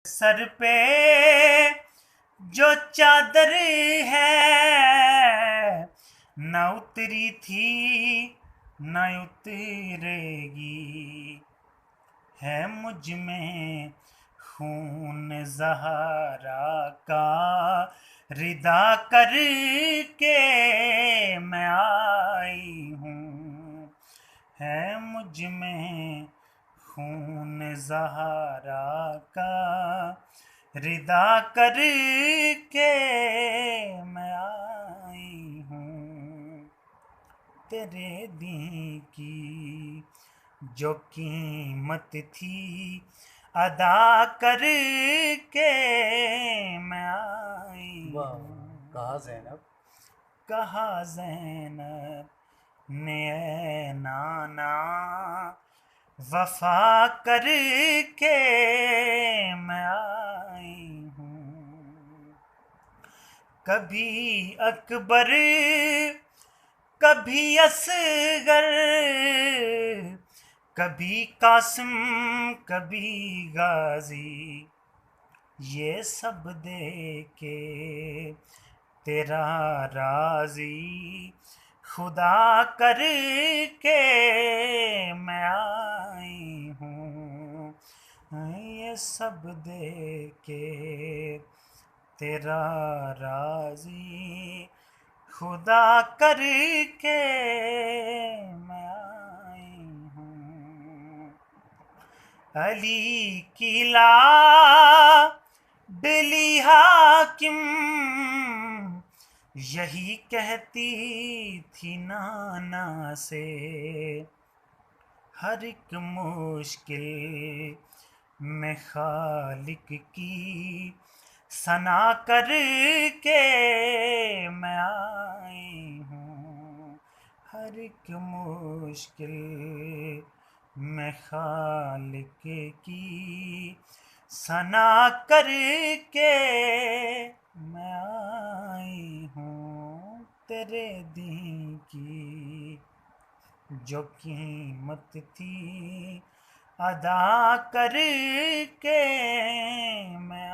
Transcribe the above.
Sir पे जो चादर है न उतरी थी न उतरेगी, है मुझ में खून ज़हरा का रिदा करके मैं आई हूँ, है मुझ में खून ज़हरा का रिदा करके मैं आई हूँ। तेरे दी की जो कीमत थी अदा करके मैं आई वाह हूँ। कहा ज़ैनब। कहा ज़ैनब ने ऐ नाना वफा करके मैं आई हूँ। कभी अकबर कभी असगर, कभी कासिम कभी गाजी, ये सब देके तेरा राजी खुदा करके मैं आई हूँ। ये सब देके तेरा राजी खुदा करके मैं आई हूँ। अली किला डली हाकिम यही कहती थी नाना से, हर एक मुश्किल में खालिक की सना करके मैं आई हूँ। हर एक मुश्किल में खालिक की सना करके मैं आई हूँ। तेरे दी की जो कीमत थी अदा करके मैं